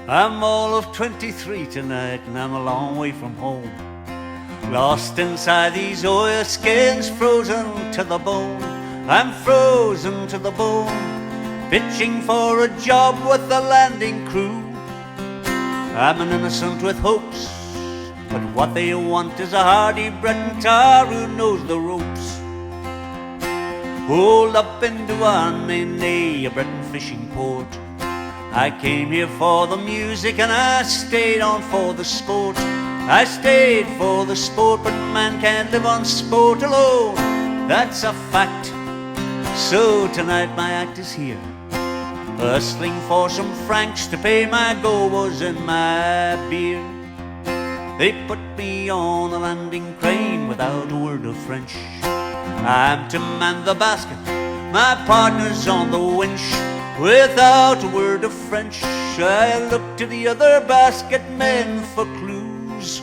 I'm all of 23 tonight and I'm a long way from home. Lost inside these oilskins, frozen to the bone. I'm frozen to the bone, pitching for a job with the landing crew. I'm an innocent with hopes, but what they want is a hardy Breton tar who knows the ropes. Hold up into Hanley, a Breton fishing port. I came here for the music and I stayed on for the sport. I stayed for the sport, but man can't live on sport alone. That's a fact. So tonight my act is here, hustling for some francs to pay my go-was and my beer. They put me on a landing crane without a word of French. I'm to man the basket, my partner's on the winch. Without a word of French, I look to the other basket men for clues.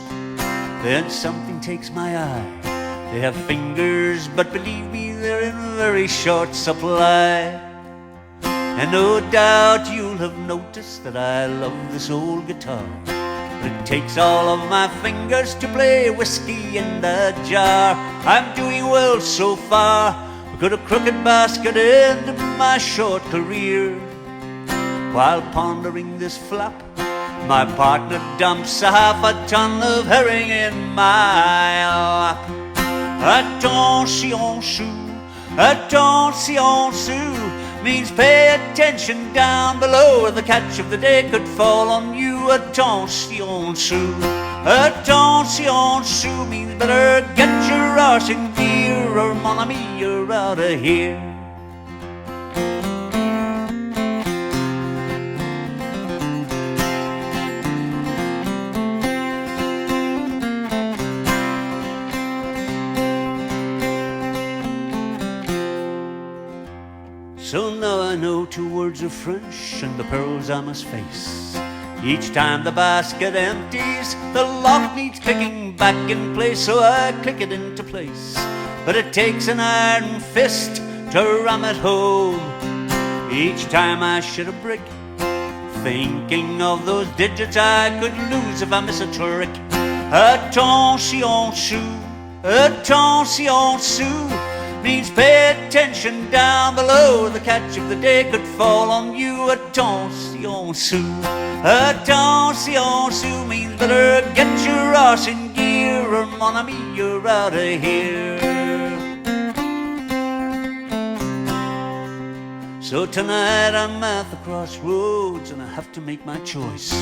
Then something takes my eye. They have fingers, but believe me, they're in very short supply. And no doubt you'll have noticed that I love this old guitar. But it takes all of my fingers to play whiskey in the jar. I'm doing well so far, but got a crooked basket end of my short career. While pondering this flap, my partner dumps a half a ton of herring in my lap. Attention sous means pay attention down below. The catch of the day could fall on you. Attention sous means better get your arse in gear, or mon ami, you're out of here. So now I know 2 words of French and the perils I must face. Each time the basket empties, the lock needs clicking back in place, so I click it into place. But it takes an iron fist to ram it home. Each time I shoot a brick, thinking of those digits I could lose if I miss a trick. Attention sous means pay attention down below. The catch of the day could fall on you. Attention sous means better get your arse in gear, or mon ami, you're out of here. So tonight I'm at the crossroads and I have to make my choice.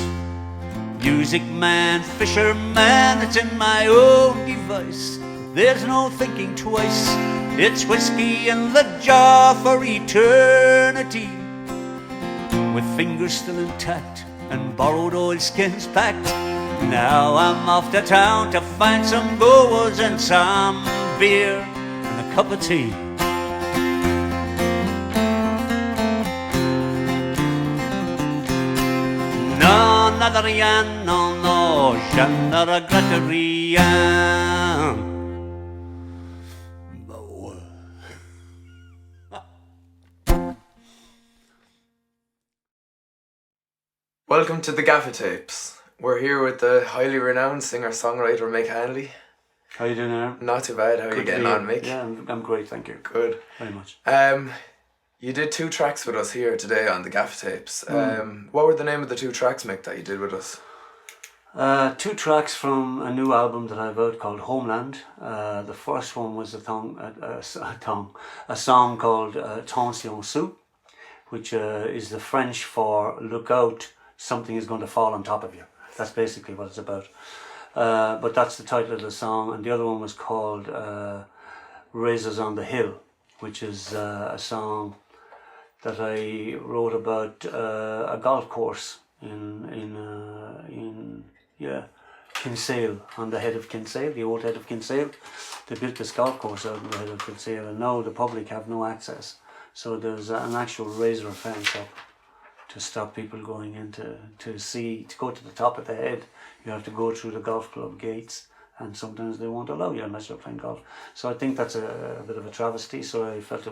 Music man, fisherman, it's in my own device. There's no thinking twice. It's whiskey in the jar for eternity. With fingers still intact and borrowed oilskins packed, now I'm off to town to find some goers and some beer and a cup of tea. Non, nada rien, non, non, je ne regrette rien. Welcome to the GAFFA Tapes. We're here with the highly renowned singer-songwriter Mick Hanley. How you doing, Aaron? Not too bad. How are you getting on, Mick? Yeah, I'm great, thank you. Good. Very much. You did 2 tracks with us here today on the GAFFA Tapes. What were the name of the 2 tracks, Mick, that you did with us? 2 tracks from a new album that I've out called Homeland. The first one was a song called Attention sous, which is the French for look out, something is going to fall on top of you. That's basically what it's about. But that's the title of the song. And the other one was called Razors on the Hill, which is a song that I wrote about a golf course in Kinsale, on the head of Kinsale, the old head of Kinsale. They built this golf course out on the head of Kinsale, and now the public have no access. So there's an actual razor fence up to stop people going in to go to the top of the head. You have to go through the golf club gates, and sometimes they won't allow you unless you're playing golf. So I think that's a bit of a travesty, so I felt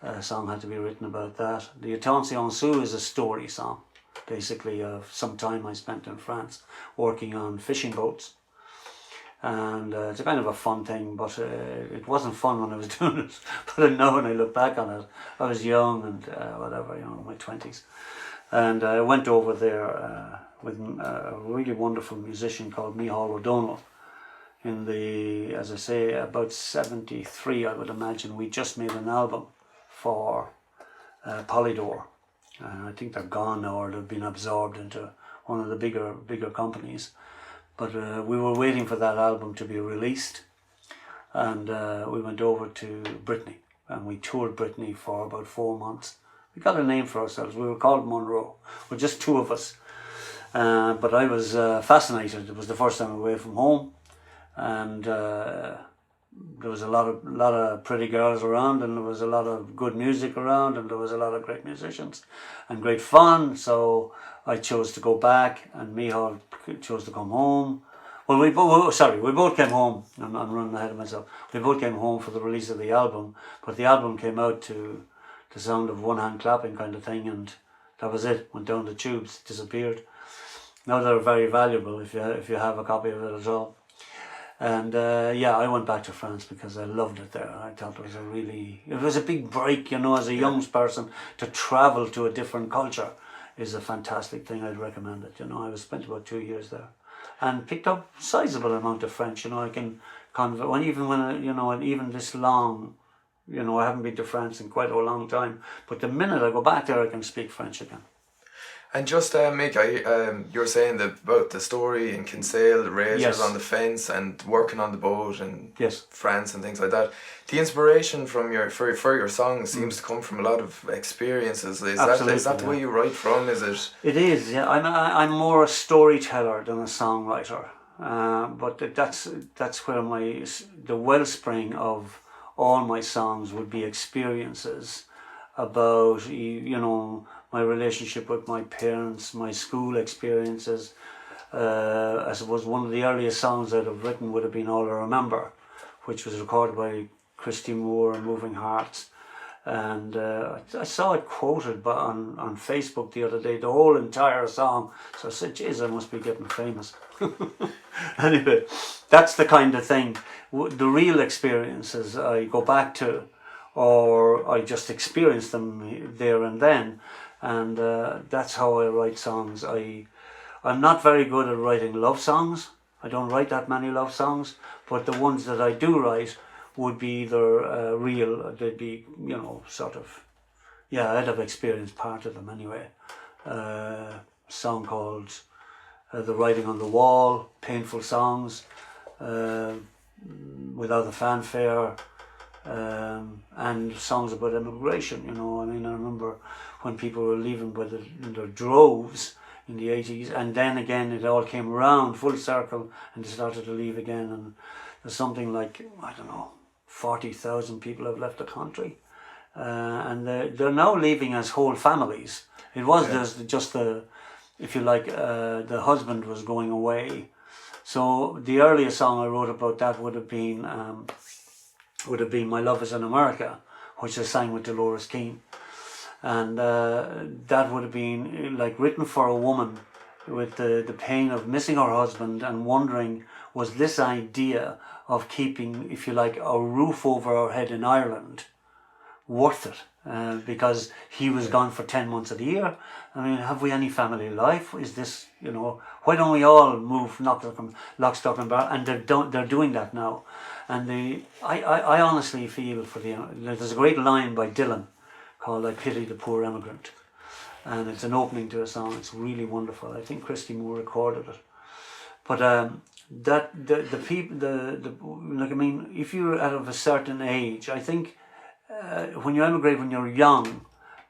a song had to be written about that. The Attention sous is a story song. basically, of some time I spent in France working on fishing boats. And it's a kind of a fun thing, but it wasn't fun when I was doing it. But now when I look back on it, I was young and whatever, you know, in my 20s. And I went over there with a really wonderful musician called Micheál O'Donnell. In the, as I say, about 73, I would imagine, we just made an album for Polydor. I think they're gone now, or they've been absorbed into one of the bigger companies. But we were waiting for that album to be released, and we went over to Brittany, and we toured Brittany for about 4 months. We got a name for ourselves. We were called Monroe. We're just two of us. But I was fascinated. It was the first time away from home, and there was a lot of pretty girls around, and there was a lot of good music around, and there was a lot of great musicians and great fun. So I chose to go back, and Micheál chose to come home. Well, we both came home. I'm running ahead of myself. We both came home for the release of the album, but the album came out to the sound of one hand clapping kind of thing, and that was it. Went down the tubes, disappeared. Now they're very valuable if you have a copy of it at all. And yeah, I went back to France because I loved it there. I thought it was a big break, you know, as a young person, to travel to a different culture is a fantastic thing. I'd recommend it. You know, I spent about 2 years there, and picked up a sizable amount of French. You know, I can even this long, you know, I haven't been to France in quite a long time. But the minute I go back there, I can speak French again. And just Mick, you were saying about the story in Kinsale, the razors on the fence, and working on the boat in France and things like that. The inspiration from for your songs seems to come from a lot of experiences. Is that the way you write from? Is it? It is. Yeah, I'm more a storyteller than a songwriter. But that's where the wellspring of all my songs would be experiences about, you know, my relationship with my parents, my school experiences. I suppose one of the earliest songs I'd have written would have been All I Remember, which was recorded by Christy Moore and Moving Hearts. And I saw it quoted on Facebook the other day, the whole entire song. So I said, geez, I must be getting famous. Anyway, that's the kind of thing. The real experiences I go back to, or I just experience them there and then. And that's how I write songs. I'm not very good at writing love songs. I don't write that many love songs, but the ones that I do write would be either real, they'd be, you know, sort of, yeah, I'd have experienced part of them anyway. A song called The Writing on the Wall, painful songs, Without a Fanfare, and songs about immigration, you know. I mean, I remember when people were leaving in their droves in the 80s, and then again it all came around full circle and they started to leave again, and there's something like, I don't know, 40,000 people have left the country, and they're now leaving as whole families. It was just if you like, the husband was going away. So the earliest song I wrote about that would have been My Love Is in America, which I sang with Dolores Keane. And that would have been like written for a woman with the pain of missing her husband and wondering, was this idea of keeping, if you like, a roof over her head in Ireland worth it? Because he was gone for 10 months of the year. I mean, have we any family life? Is this, you know, why don't we all move lock, stock and barrel? And they're doing that now. And I honestly feel for there's a great line by Dylan called I Pity the Poor Emigrant. And it's an opening to a song. It's really wonderful. I think Christy Moore recorded it. But the people, like, I mean, if you're out of a certain age, I think when you emigrate when you're young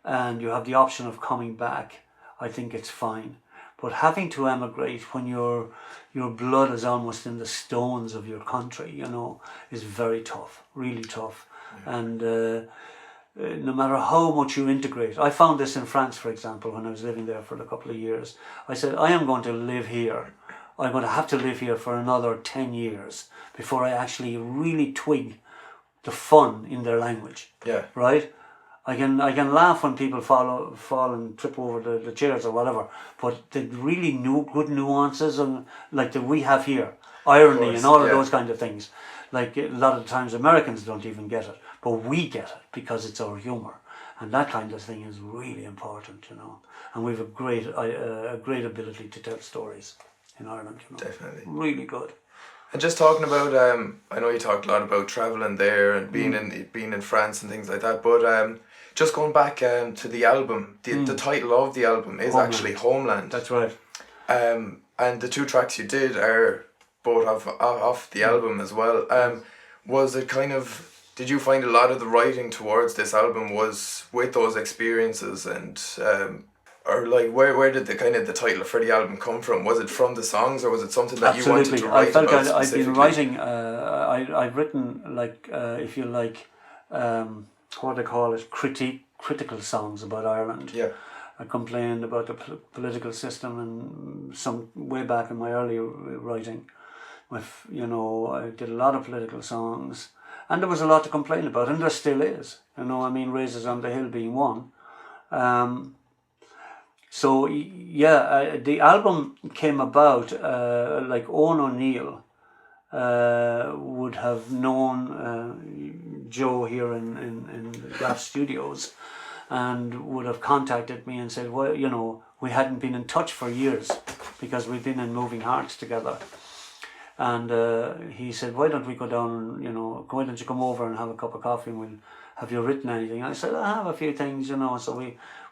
and you have the option of coming back, I think it's fine. But having to emigrate when your blood is almost in the stones of your country, you know, is very tough, really tough. Yeah. And no matter how much you integrate, I found this in France, for example, when I was living there for a couple of years. I said, I am going to live here. I'm going to have to live here for another 10 years before I actually really twig the fun in their language. Yeah. Right? I can laugh when people fall and trip over the chairs or whatever, but the really good nuances and like that we have here, irony and all of those kind of things, like a lot of times Americans don't even get it, but we get it because it's our humour, and that kind of thing is really important, you know. And we've a great ability to tell stories in Ireland, you know. Definitely, really good. And just talking about, I know you talked a lot about travelling there and being in France and things like that, but just going back to the album, the title of the album is actually Homeland. That's right. And the 2 tracks you did are both off the album as well. Was it kind of, did you find a lot of the writing towards this album was with those experiences, and or like where did the title for the album come from? Was it from the songs, or was it something that you wanted to write about specifically? I've been writing. I've written if you like, what they call it, critical songs about Ireland. Yeah. I complained about the political system, and some way back in my early writing, with I did a lot of political songs, and there was a lot to complain about, and there still is. Raises on the Hill being one. So the album came about like Owen O'Neill would have known Joe here in the GAF Studios, and would have contacted me and said, well, we hadn't been in touch for years because we've been in Moving Hearts together. And he said, why don't we go down, why don't you come over and have a cup of coffee, and have you written anything? I said, I have a few things, so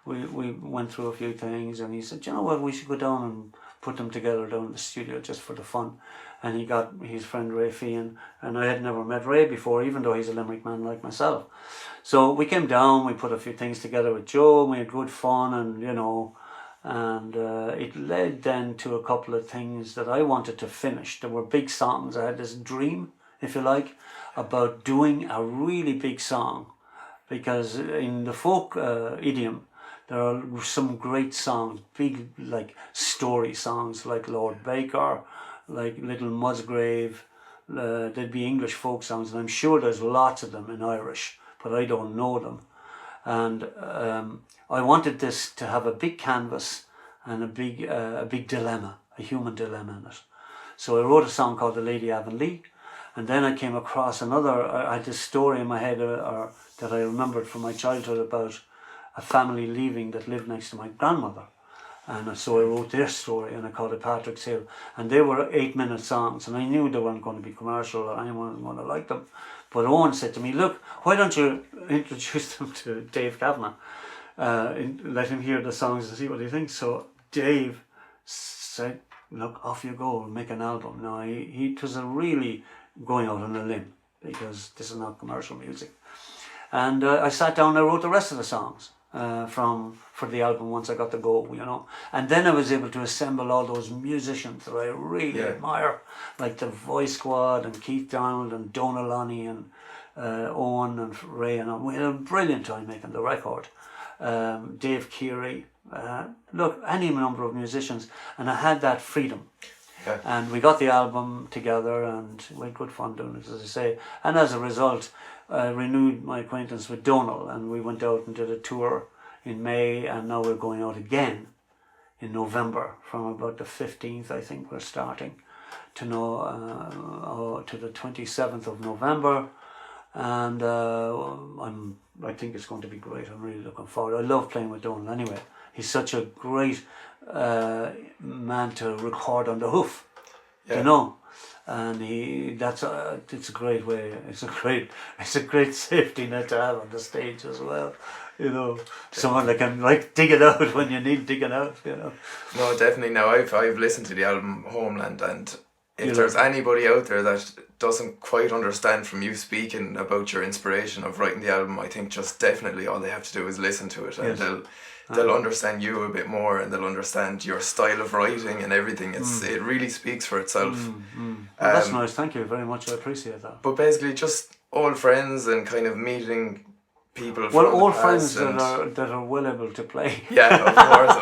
we went through a few things, and he said, you know what, we should go down and put them together down in the studio just for the fun. And he got his friend Ray Feehan, and I had never met Ray before, even though he's a Limerick man like myself. So we came down, we put a few things together with Joe, and we had good fun, and and it led then to a couple of things that I wanted to finish. There were big songs. I had this dream, if you like, about doing a really big song, because in the folk idiom, there are some great songs, big like story songs, like Lord Baker, like Little Musgrave. There'd be English folk songs, and I'm sure there's lots of them in Irish, but I don't know them. And I wanted this to have a big canvas and a big dilemma, a human dilemma in it. So I wrote a song called The Lady Avonlea, and then I came across I had this story in my head that I remembered from my childhood about a family leaving that lived next to my grandmother. And so I wrote their story, and I called it Patrick's Hill. And they were 8-minute songs, and I knew they weren't going to be commercial or anyone was going to like them. But Owen said to me, look, why don't you introduce them to Dave Kavanagh? Let him hear the songs and see what he thinks. So Dave said, look, off you go, we'll make an album. Now, it was a really going out on a limb, because this is not commercial music. And I sat down and I wrote the rest of the songs for the album once I got the go, And then I was able to assemble all those musicians that I really admire, like the Voice Squad and Keith Donald and Donal Lonnie and Owen and Ray, and we had a brilliant time making the record. Dave Keary, look, any number of musicians, and I had that freedom. Yeah. And we got the album together, and we had good fun doing it, as I say. And as a result, I renewed my acquaintance with Donal, and we went out and did a tour in May, and now we're going out again in November. From about the 15th, I think we're starting to the 27th of November, and I think it's going to be great. I'm really looking forward. I love playing with Donal anyway. He's such a great man to record on the hoof, and it's a great way. It's a great safety net to have on the stage as well. Someone that can dig it out when you need digging out. No, definitely. Now I've listened to the album Homeland, and if there's anybody out there that doesn't quite understand from you speaking about your inspiration of writing the album, I think just definitely all they have to do is listen to it, and they'll understand you a bit more, and they'll understand your style of writing and everything. It really speaks for itself. Well, that's nice. Thank you very much. I appreciate that. But basically, just old friends and kind of meeting people. Well, old friends that are well able to play. Yeah,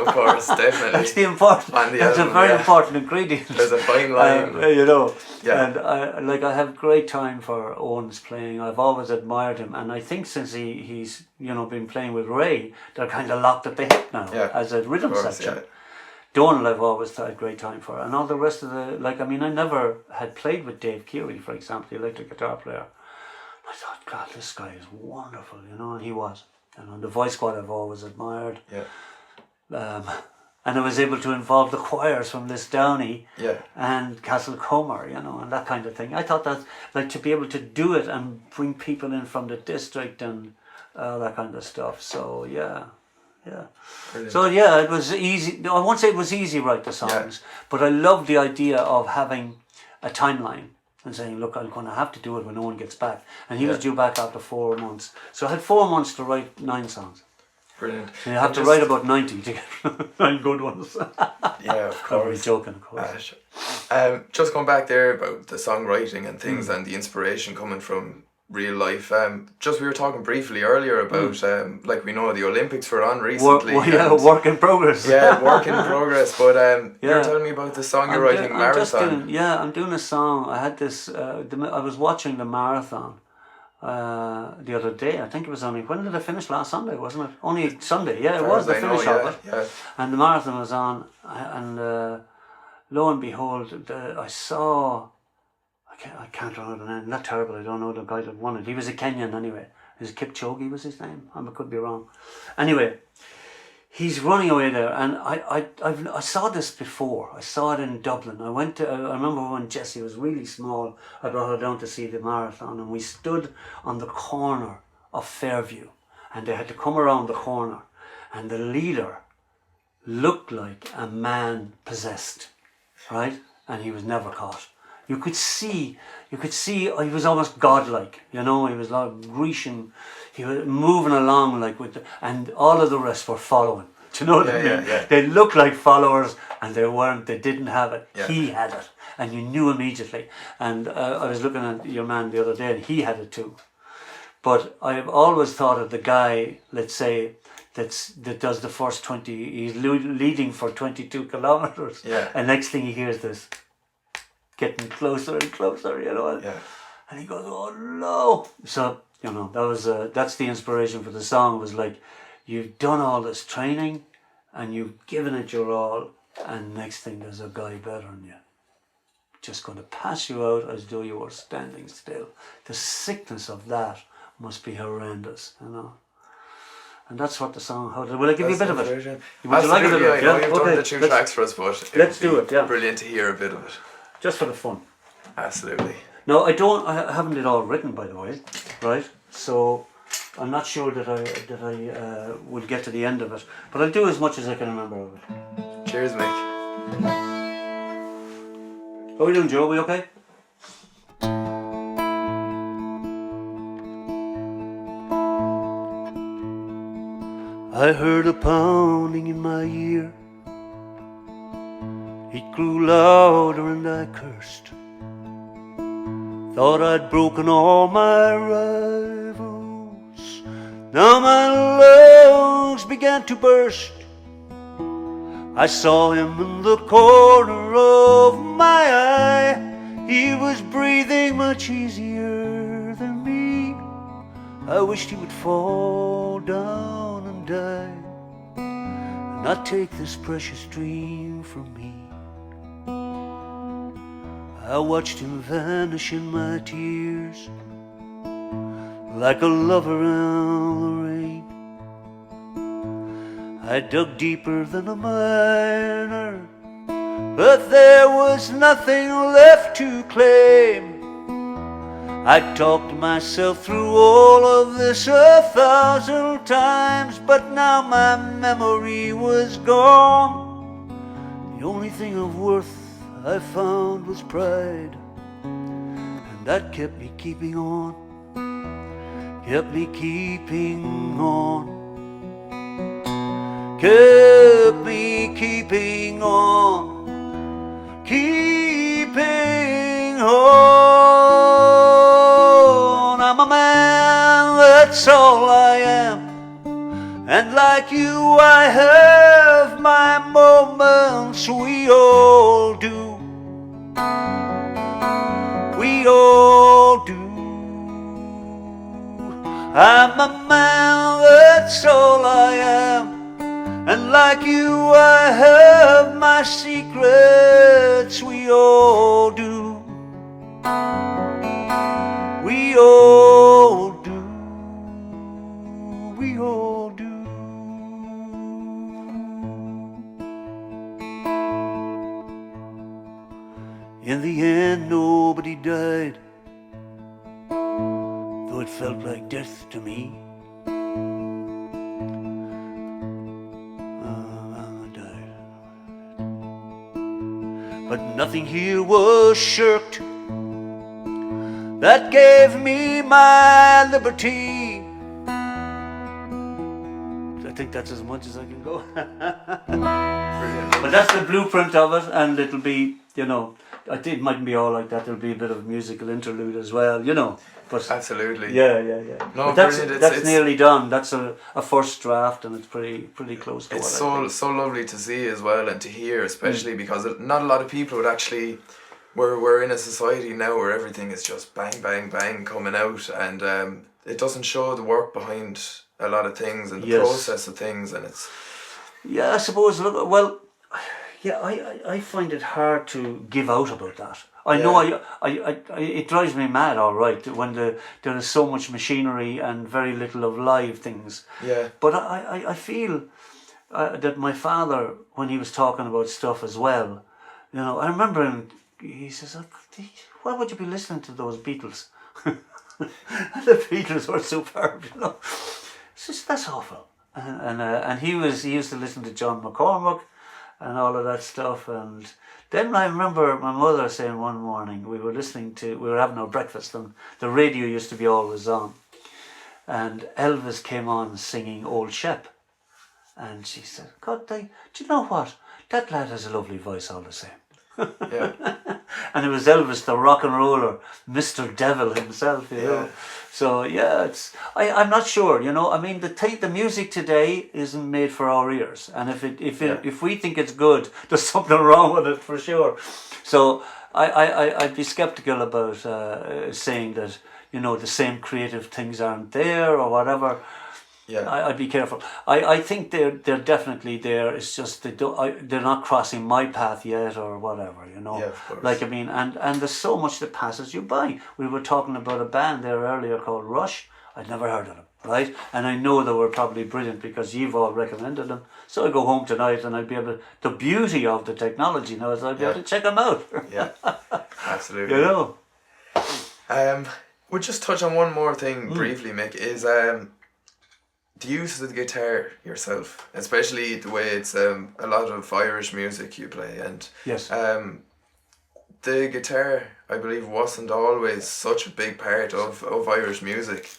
of course, definitely. That's the important. That's a very important ingredient. There's a fine line, you know. Yeah. And I have great time for Owen's playing. I've always admired him, and I think since he's been playing with Ray, they're kind of locked at the hip now as a rhythm section. Donald I've always had great time for, and all the rest of the I never had played with Dave Keary, for example, the electric guitar player. I thought, God, this guy is wonderful, and he was. And the voice squad I've always admired. Yeah. And I was able to involve the choirs from Lisdowney and Castlecomer, and that kind of thing. I thought that, to be able to do it and bring people in from the district and that kind of stuff. So, yeah. Brilliant. So, it was easy. I won't say it was easy to write the songs, but I loved the idea of having a timeline and saying, look, I'm going to have to do it when Owen gets back. And he was due back after 4 months. So I had 4 months to write 9 songs. Brilliant. So you have to write about 90 to get 9 good ones. Yeah, of course. I'm joking, of course. Just going back there about the songwriting and things and the inspiration coming from real life. We were talking briefly earlier about we know the Olympics were on recently. Work in progress. Work in progress. But you were telling me about the song you're writing, Marathon. I'm doing a song. I had this. I was watching the marathon the other day. I think it was when did I finish? Last Sunday, wasn't it? Only Sunday. Yeah, it was the finish of it. Yeah. And the marathon was on, and lo and behold, I saw. I can't remember the name. Not terrible. I don't know the guy that won it. He was a Kenyan anyway. Kipchoge was his name. I could be wrong. Anyway, he's running away there, and I saw this before. I saw it in Dublin. I remember when Jessie was really small. I brought her down to see the marathon, and we stood on the corner of Fairview, and they had to come around the corner, and the leader looked like a man possessed, right? And he was never caught. You could see he was almost godlike, he was like Grecian, he was moving along and all of the rest were following. Do you know what I mean? Yeah. They looked like followers and they didn't have it. Yeah. He had it and you knew immediately. And I was looking at your man the other day and he had it too. But I've always thought of the guy, let's say, that does the first 20, he's leading for 22 kilometers. Yeah. And next thing he hears this, getting closer and closer, and he goes, oh no. So that's the inspiration for the song. Was like, you've done all this training and you've given it your all, and next thing there's a guy better than you, just going to pass you out as though you were standing still. The sickness of that must be horrendous, and that's what the song. Will I give you a bit of it? Would you like a bit of it? Yeah, you've done the 2 tracks for us, but let's do it. Yeah, brilliant to hear a bit of it. Just for the fun. Absolutely. No, I haven't it all written, by the way, right? So I'm not sure that I will get to the end of it, but I'll do as much as I can remember of it. Cheers, Mick. How are we doing, Joe? Are we okay? I heard a pounding in my ear. It grew louder and I cursed. Thought I'd broken all my rivals. Now my lungs began to burst. I saw him in the corner of my eye. He was breathing much easier than me. I wished he would fall down and die, and not take this precious dream from me. I watched him vanish in my tears, like a lover in the rain. I dug deeper than a miner, but there was nothing left to claim. I talked myself through all of this 1,000 times, but now my memory was gone. The only thing of worth I found was pride, and that kept me keeping on, kept me keeping on, kept me keeping on, keeping on. I'm a man, that's all I am, and like you I have my like you, I have my secrets. We all do. We all do. We all do. In the end, nobody died, though it felt like death to me. But nothing here was shirked that gave me my liberty. I think that's as much as I can go. But that's the blueprint of it, and it'll be, you know, I think it mightn't be all like that. There'll be a bit of musical interlude as well, you know. But absolutely. Yeah. No, but that's nearly done. That's a first draft, and it's pretty close to it's what so lovely to see as well and to hear, especially because not a lot of people would actually. We're in a society now where everything is just bang bang bang coming out, and it doesn't show the work behind a lot of things and the process of things, and it's. Yeah, I suppose. Look, well, yeah, I find it hard to give out about that. I know it drives me mad, all right, when there is so much machinery and very little of live things. Yeah. But I feel that my father, when he was talking about stuff as well, you know, I remember him, he says, why would you be listening to those Beatles? The Beatles were superb, you know. It's just, that's awful. And he used to listen to John McCormack and all of that stuff. And then I remember my mother saying one morning, we were having our breakfast, and the radio used to be always on, and Elvis came on singing Old Shep, and she said, God, do you know what? That lad has a lovely voice all the same. Yeah. And it was Elvis, the rock and roller, Mr. Devil himself, you know. So yeah, I'm not sure, you know. I mean, the music today isn't made for our ears, and if we think it's good, there's something wrong with it for sure. So I'd be skeptical about saying that, you know, the same creative things aren't there or whatever. Yeah, I'd be careful. I think they're definitely there. It's just they're not crossing my path yet or whatever, you know. Yeah, of course. Like, I mean, and there's so much that passes you by. We were talking about a band there earlier called Rush. I'd never heard of them, right? And I know they were probably brilliant because you've all recommended them. So I go home tonight and I'd be able to. The beauty of the technology now is I'd be able to check them out. Yeah, absolutely. You know. We'll just touch on one more thing briefly, Mick. Is the use of the guitar yourself, especially the way it's a lot of Irish music you play, and yes, the guitar, I believe, wasn't always such a big part of Irish music.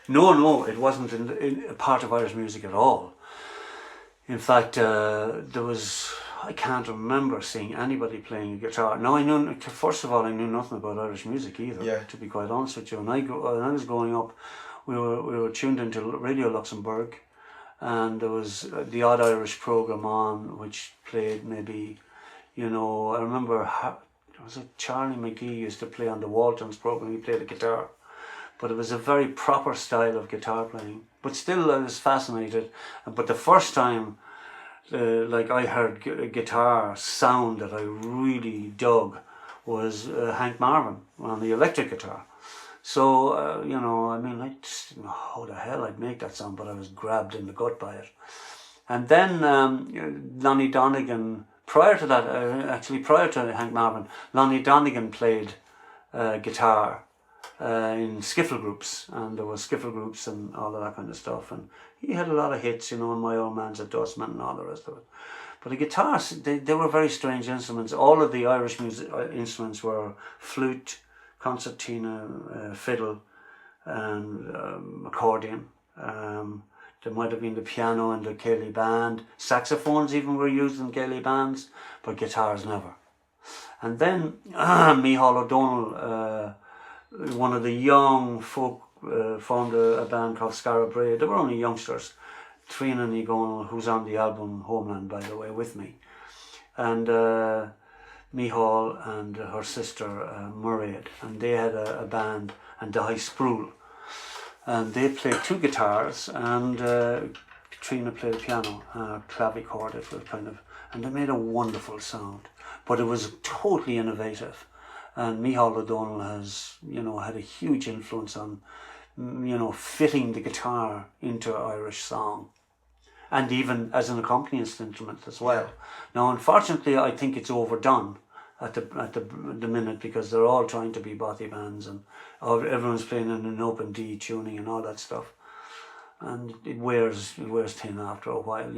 No, it wasn't in a part of Irish music at all. In fact, I can't remember seeing anybody playing a guitar. Now, first of all, I knew nothing about Irish music either, to be quite honest with you. When I was growing up, we were tuned into Radio Luxembourg, and there was the odd Irish program on which played maybe, you know, I remember was it Charlie McGee used to play on the Waltons program. He played the guitar, but it was a very proper style of guitar playing. But still, I was fascinated. But the first time, like, I heard a guitar sound that I really dug was Hank Marvin on the electric guitar. So, you know, I mean, I just didn't know how the hell I'd make that sound, but I was grabbed in the gut by it. And then Lonnie Donegan, prior to that, actually prior to Hank Marvin, Lonnie Donegan played guitar in skiffle groups, and there were skiffle groups and all of that kind of stuff. And he had a lot of hits, you know, and My Old Man's a Dustman and all the rest of it. But the guitars, they were very strange instruments. All of the Irish music instruments were flute, concertina, fiddle, and accordion. There might have been the piano and the Gaelic band. Saxophones even were used in Gaelic bands, but guitars never. And then Micheál O'Donnell, one of the young folk, formed a band called Scarab Bray. They were only youngsters. Trina O'Donnell, who's on the album Homeland, by the way, with me. And Micheál and her sister Mairead, and they had a band, and Dai Sproul, and they played two guitars and Trina played piano, clavichord, it was kind of, and they made a wonderful sound. But it was totally innovative. And Micheál O'Donnell has, had a huge influence on, fitting the guitar into Irish song. And even as an accompanist instrument as well. Now, unfortunately, I think it's overdone at the minute, because they're all trying to be bothy bands, and everyone's playing in an open D tuning and all that stuff. And it wears thin after a while.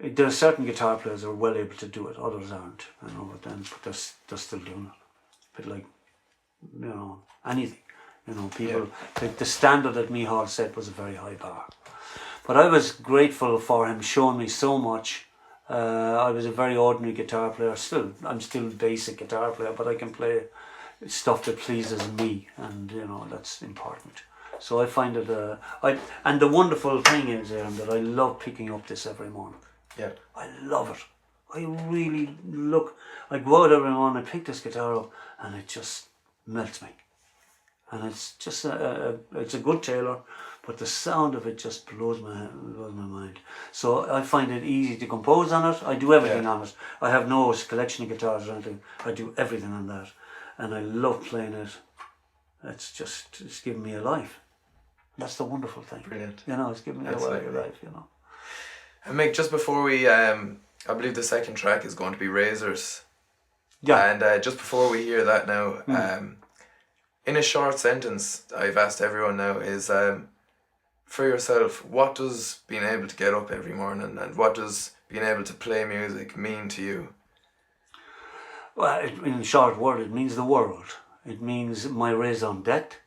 There's certain guitar players who are well able to do it, others aren't. But they're still doing it. A bit like, anything. People, the standard that Micheál set was a very high bar. But I was grateful for him showing me so much. I was a very ordinary guitar player. I'm still a basic guitar player, but I can play stuff that pleases me, and that's important. So I find it, and the wonderful thing is that I love picking up this every morning. Yeah. I love it. I really I go out every morning, I pick this guitar up, and it just melts me. And it's just it's a good Taylor, but the sound of it just blows my mind. So I find it easy to compose on it. I do everything on it. I have no collection of guitars or anything. I do everything on that, and I love playing it. It's given me a life. That's the wonderful thing. Brilliant. It's given me a life. And Mick, just before we, I believe the second track is going to be Razors. Yeah. And just before we hear that now, in a short sentence, I've asked everyone now, is for yourself, what does being able to get up every morning, and what does being able to play music mean to you? Well, in a short word, it means the world. It means my raison d'etre.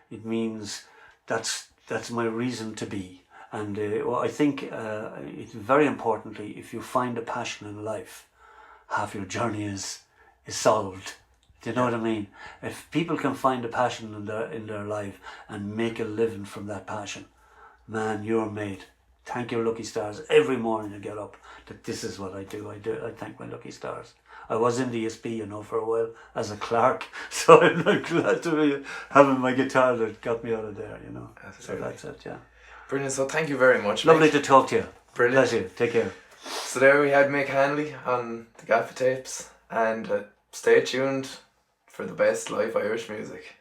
It means that's my reason to be. And I think it's very importantly, if you find a passion in life, half your journey is solved. Do you know what I mean? If people can find a passion in their life and make a living from that passion, man, you're made. Thank your lucky stars every morning you get up that this is what I do. I thank my lucky stars. I was in the ESB, for a while as a clerk, so I'm glad to be having my guitar that got me out of there, So that's it, yeah. Brilliant. So thank you very much, Lovely Mick. to talk to you. Brilliant. Bless you. Take care. So there we had Mick Hanley on the GAFFA Tapes, and stay tuned for the best live Irish music.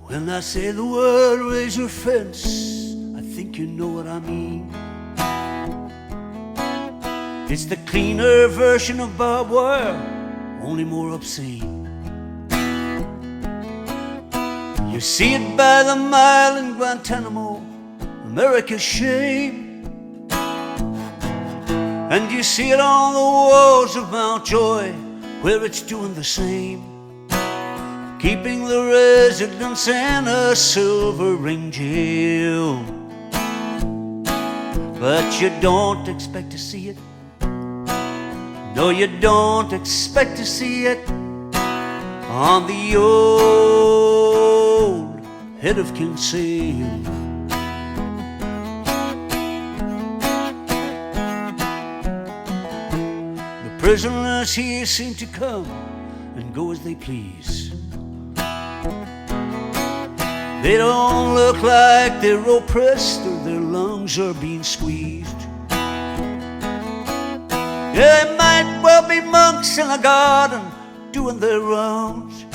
When I say the word raise your fence, I think you know what I mean. It's the cleaner version of barbed wire, only more obscene. You see it by the mile in Guantanamo, America's shame. And you see it on the walls of Mount Joy, where it's doing the same. Keeping the residents in a silver ring jail. But you don't expect to see it. No, you don't expect to see it on the old head of Kinsale. The prisoners here seem to come and go as they please. They don't look like they're oppressed or their lungs are being squeezed. They might well be monks in a garden doing their rounds.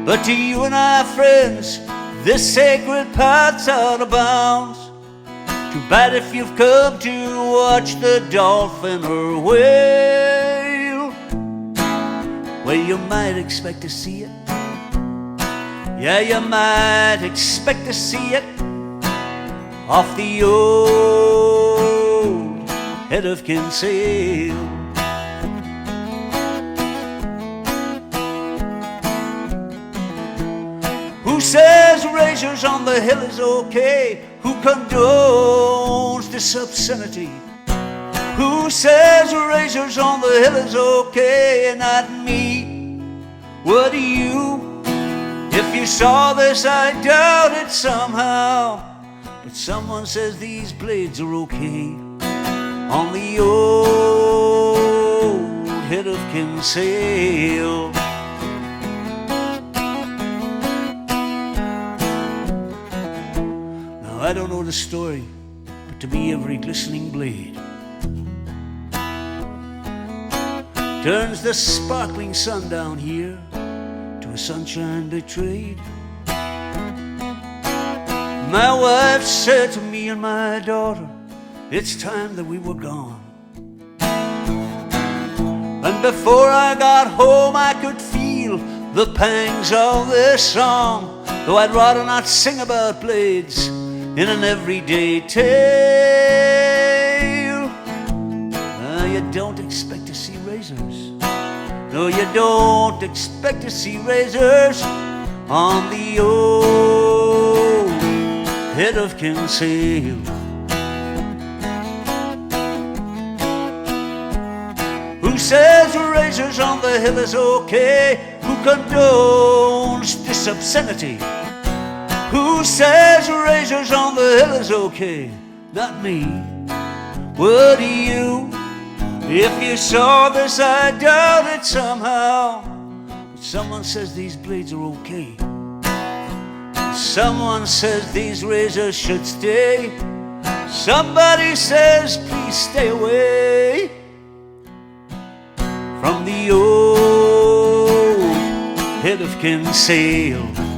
But to you and I, friends, this sacred path's out of bounds. Too bad if you've come to watch the dolphin or whale. Well, you might expect to see it. Yeah, you might expect to see it off the old head of Kinsale. Who says razors on the hill is okay? Who condones this obscenity? Who says razors on the hill is okay? Not me. Would you? If you saw this, I doubt it somehow. But someone says these blades are okay on the old head of Kinsale. Now I don't know the story, but to me every glistening blade turns the sparkling sun down here to a sunshine betrayed. My wife said to me and my daughter, it's time that we were gone. And before I got home I could feel the pangs of this song, though I'd rather not sing about blades in an everyday tale. You don't expect to see razors. No, you don't expect to see razors on the old head of Kinsale. Who says razors on the hill is okay? Who condones this obscenity? Who says razors on the hill is okay? Not me. Would you? If you saw this, I doubt it somehow. But someone says these blades are okay. Someone says these razors should stay. Somebody says please stay away from the old head of Kinsale.